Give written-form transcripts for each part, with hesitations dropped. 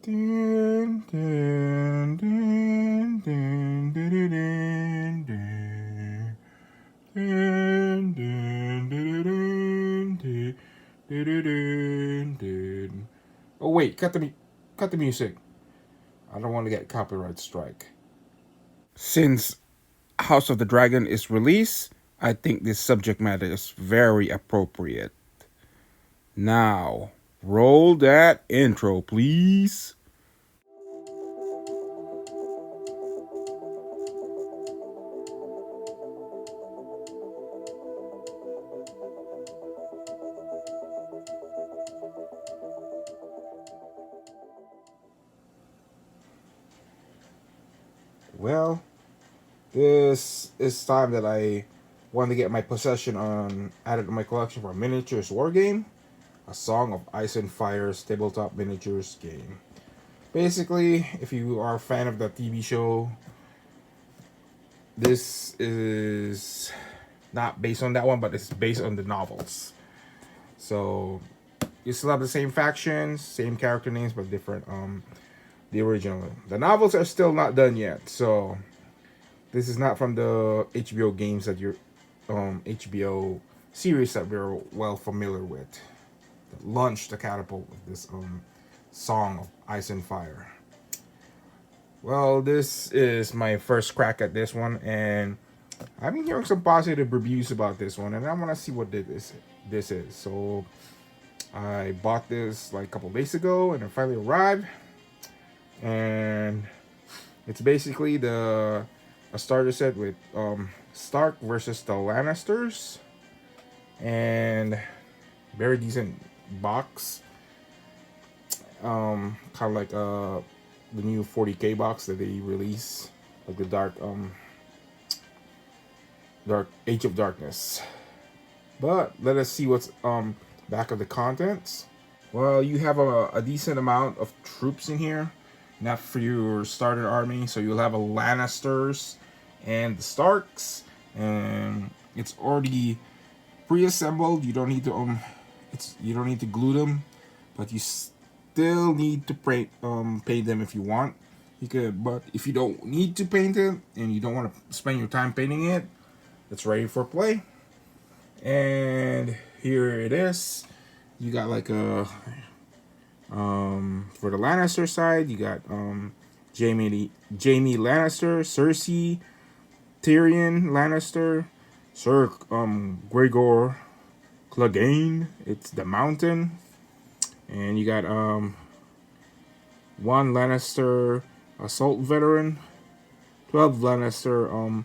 Dun, dun, dun, dun, dun, dun, dun, dun, dun, dun, dun, dun, dun, dun, dun. Oh wait, cut the music. I don't want to get copyright strike. Since House of the Dragon is released, I think this subject matter is very appropriate. Now, roll that intro, please. Well, this is time that I want to get my possession on added to my collection for a miniatures war game, a Song of Ice and Fire's tabletop miniatures game. Basically, if you are a fan of the TV show, this is not based on that one, but it's based on the novels. So you still have the same factions, same character names, but different. The original. The novels are still not done yet, so this is not from the HBO games that you're, HBO series that we're well familiar with. That launched the catapult of this Song of Ice and Fire. Well, this is my first crack at this one, and I've been hearing some positive reviews about this one, and I want to see what this is. So I bought this like a couple days ago, and it finally arrived. And it's basically a starter set with Stark versus the Lannisters, and very decent box. Kind of like the new 40K box that they release, like the Dark Age of Darkness. But let us see what's back of the contents. Well, you have a decent amount of troops in here, not for your starter army. So you'll have a Lannisters and the Starks, and it's already pre-assembled. You don't need to you don't need to glue them, but you still need to paint them if you want. You could, but if you don't need to paint it and you don't want to spend your time painting it, it's ready for play. And here it is. You got like a for the Lannister side, you got Jamie Lannister, Cersei, Tyrion Lannister, Sir Gregor Clegane. It's the Mountain, and you got one Lannister assault veteran, 12 Lannister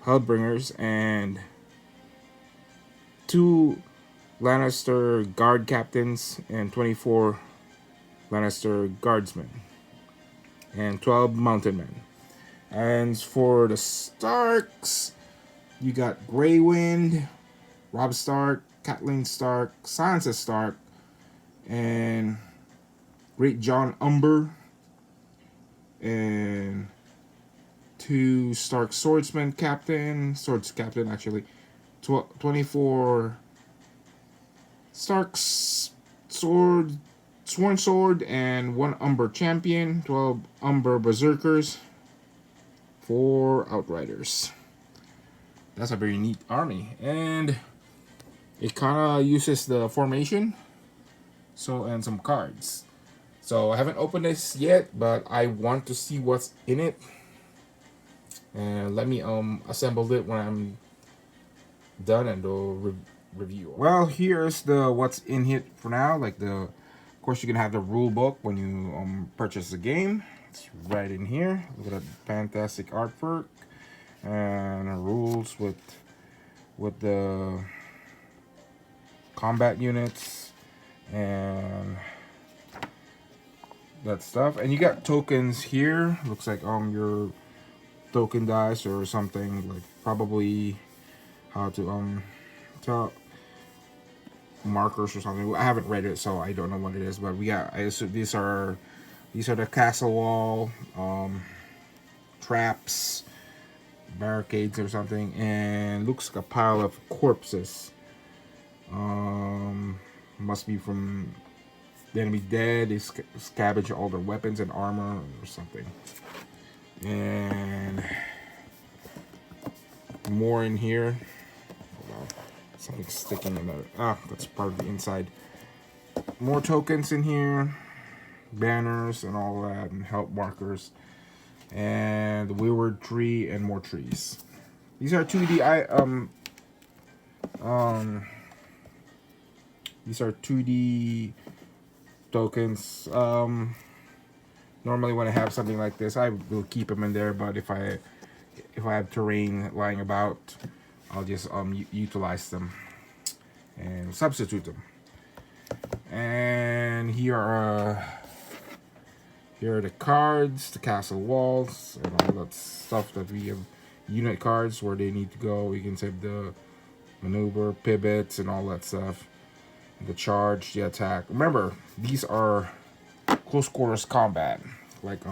Hellbringers, and 2 Lannister guard captains, and 24 Lannister guardsmen, and 12 mountain men. And for the Starks, you got Grey Wind, Robb Stark, Catelyn Stark, Sansa Stark, and Great John Umber, and 2 Stark swords captain actually, 24 Stark's sworn sword, and 1 Umber champion, 12 Umber berserkers, 4 outriders. That's a very neat army, and it kind of uses the formation, so, and some cards. So I haven't opened this yet, but I want to see what's in it, and let me assemble it when I'm done and do review. Well, here's the what's in it for now. Like of course, you can have the rule book when you purchase the game. It's right in here. Look at that fantastic artwork and rules with the combat units and that stuff. And you got tokens here. Looks like your token dice or something, like probably how to tell markers or something. I haven't read it, so I don't know what it is, but we got, I assume these are the castle wall traps, barricades or something, and looks like a pile of corpses. Must be from The enemy dead. They scavenge all their weapons and armor or something. And more in here. Hold on. Something sticking in there. Ah, that's part of the inside. More tokens in here. Banners and all that, and help markers. And the wayward tree and more trees. These are 2D these are 2D tokens. Normally when I have something like this, I will keep them in there, but if I have terrain lying about, I'll just utilize them and substitute them. And here are the cards, the castle walls, and all that stuff that we have. Unit cards where they need to go. We can save the maneuver, pivots, and all that stuff. The charge, the attack. Remember, these are close quarters combat, like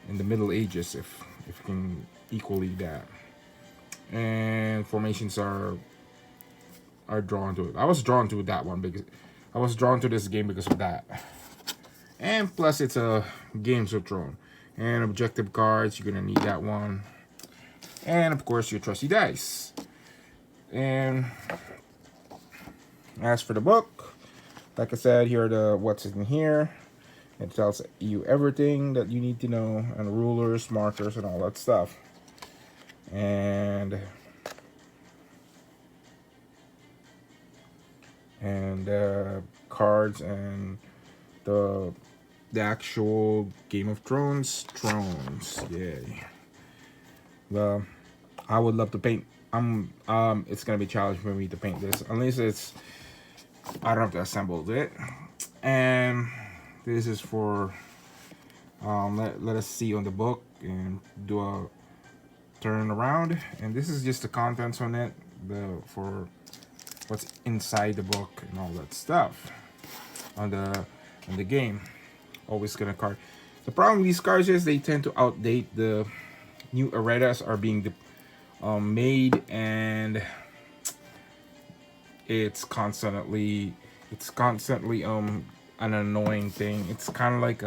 in the Middle Ages, if you can equally that. And formations are drawn to it. I was drawn to that one because I was drawn to this game because of that. And plus, it's a Games of Thrones. And objective cards, you're gonna need that one. And of course, your trusty dice. And as for the book, like I said, here are the what's in here. It tells you everything that you need to know, and rulers, markers, and all that stuff. And cards and the actual Game of Thrones. Yay. Well, I would love to paint. It's gonna be challenging for me to paint this, unless it's I don't have to assemble it. And this is for let us see on the book and do a turn around. And this is just the contents on it, for what's inside the book and all that stuff on the game. Always gonna card. The problem with these cards is they tend to outdate. The new eretas are being made, and it's constantly an annoying thing. It's kind of like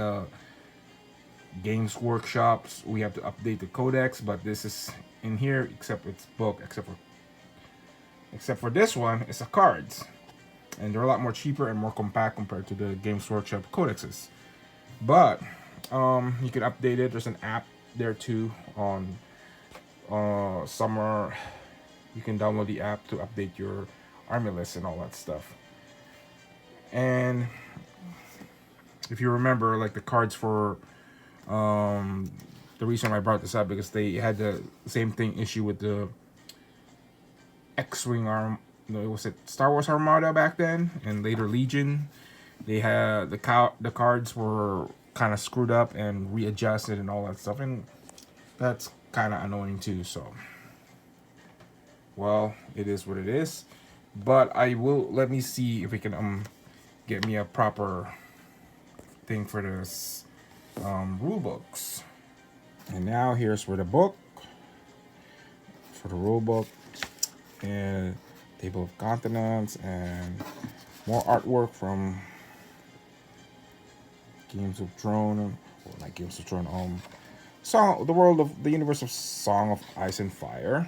Games Workshops. We have to update the codex, but this is in here, except it's book, except for this one, it's a cards, and they're a lot more cheaper and more compact compared to the Games Workshop codexes. But you can update it. There's an app there too on summer. You can download the app to update your army list and all that stuff. And if you remember, like the cards for the reason I brought this up, because they had the same thing issue with the X-Wing was it Star Wars Armada back then, and later Legion. They had the cards were kind of screwed up and readjusted and all that stuff, and that's kind of annoying too. So, well, it is what it is. But let me see if we can get me a proper thing for this rule books. And now here's for the book, for the rule book, and table of contents, and more artwork from Games of Thrones, or not Games of Thrones, the universe of Song of Ice and Fire.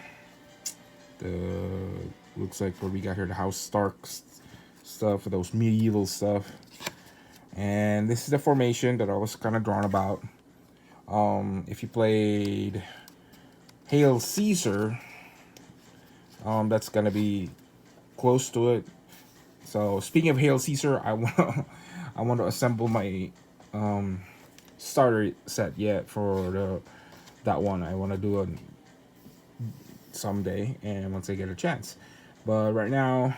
Looks like what we got here, the House Stark stuff, those medieval stuff. And this is the formation that I was kind of drawn about. If you played Hail Caesar, that's gonna be close to it. So speaking of Hail Caesar, I want to assemble my starter set yet for that one. I want to do it someday, and once I get a chance. But right now,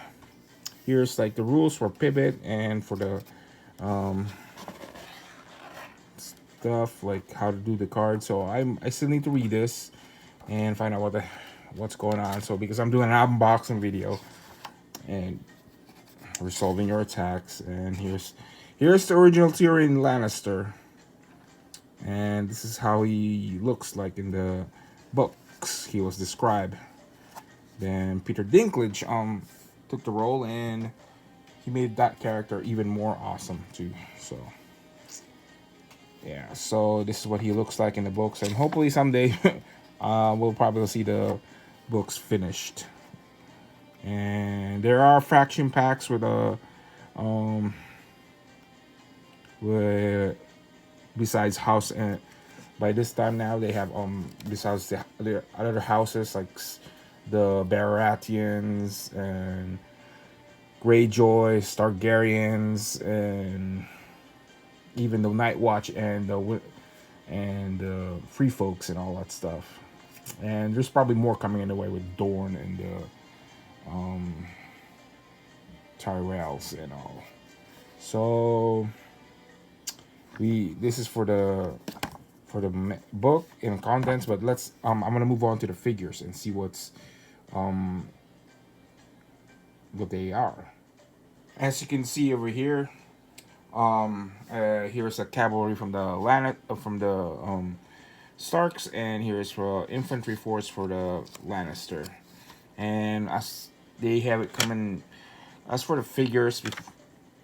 here's like the rules for pivot and for the stuff like how to do the card. So I still need to read this and find out what's going on. So because I'm doing an unboxing video and resolving your attacks, and here's the original Tyrion Lannister, and this is how he looks like in the books. He was described. Then Peter Dinklage took the role, and he made that character even more awesome too. So yeah, so this is what he looks like in the books, and hopefully someday we'll probably see the books finished. And there are faction packs with a with besides house, and by this time now they have besides the other houses like the Baratheons and Greyjoys, Targaryens, and even the Night Watch and the Free Folks and all that stuff. And there's probably more coming in the way with Dorne and the Tyrells and all. So this is for the book and contents, but let's I'm gonna move on to the figures and see what they are. As you can see over here, here's a cavalry from the Starks, and here's for infantry force for the Lannister. And as they have it coming, as for the figures,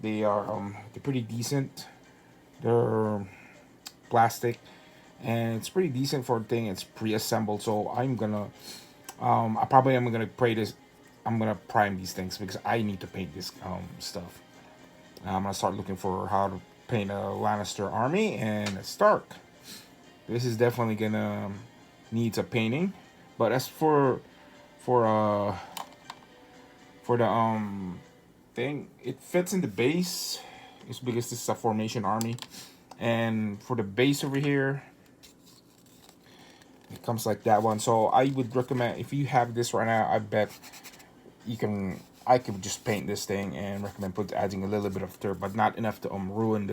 they're pretty decent. They're plastic, and it's pretty decent for a thing. It's pre-assembled, so I'm gonna I probably am gonna I'm gonna prime these things because I need to paint this stuff. I'm gonna start looking for how to paint a Lannister army and a Stark. This is definitely gonna need a painting, but as for the thing, it fits in the base. It's because this is a formation army, and for the base over here, it comes like that one. So I would recommend, if you have this right now, I bet I could just paint this thing and recommend adding a little bit of dirt, but not enough to ruin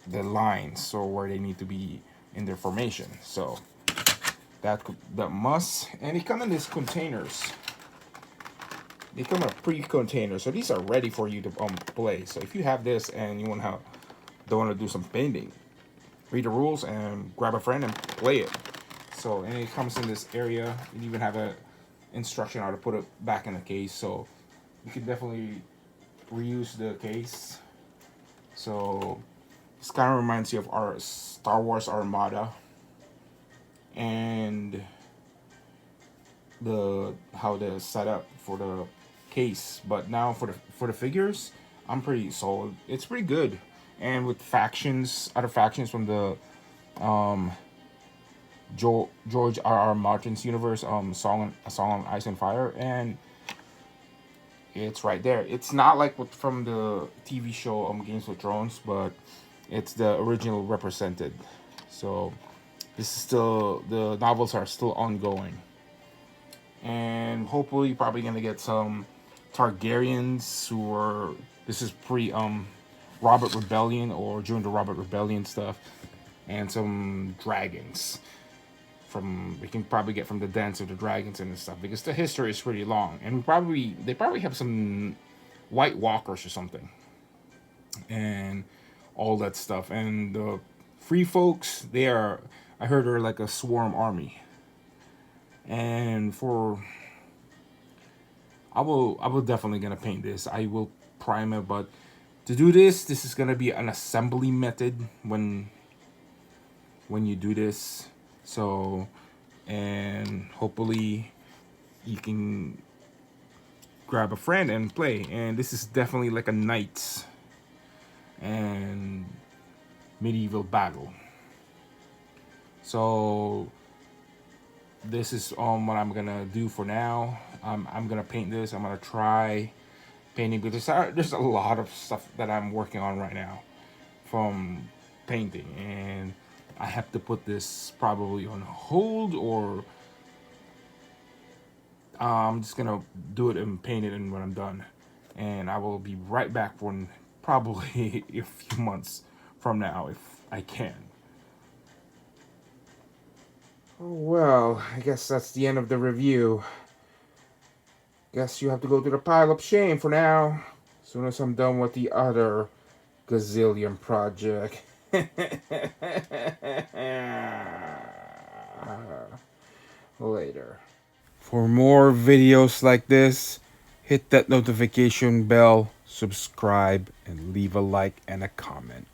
the lines, so where they need to be in their formation. So that must, and they come in these containers. They come in a pre-container, so these are ready for you to play. So if you have this and you don't want to do some painting, read the rules and grab a friend and play it. So, and it comes in this area. You even have a instruction how to put it back in the case. So you can definitely reuse the case. So this kind of reminds you of our Star Wars Armada and how the setup for the case. But now for the figures, I'm pretty sold. It's pretty good. And with other factions from the George R.R. Martin's universe, A Song on Ice and Fire, and it's right there. It's not like from the TV show Games of Thrones, but it's the original represented. So this is still, the novels are still ongoing, and hopefully probably gonna get some Targaryens who are, this is pre Robert Rebellion or during the Robert Rebellion stuff, and some dragons. We can probably get from the Dance of the Dragons and stuff, because the history is pretty long, and they probably have some White Walkers or something, and all that stuff. And the Free Folks, I heard they're like a swarm army. And I will definitely gonna paint this. I will prime it, but to do this is gonna be an assembly method when you do this. So, and hopefully you can grab a friend and play. And this is definitely like a knights and medieval battle. So this is what I'm gonna do for now. I'm gonna paint this. I'm gonna try painting, because there's a lot of stuff that I'm working on right now from painting, and I have to put this probably on hold, or I'm just gonna do it and paint it, and when I'm done, and I will be right back for probably a few months from now if I can. Well, I guess that's the end of the review. Guess you have to go to the pile of shame for now. As soon as I'm done with the other gazillion project. Later. For more videos like this, hit that notification bell, subscribe, and leave a like and a comment.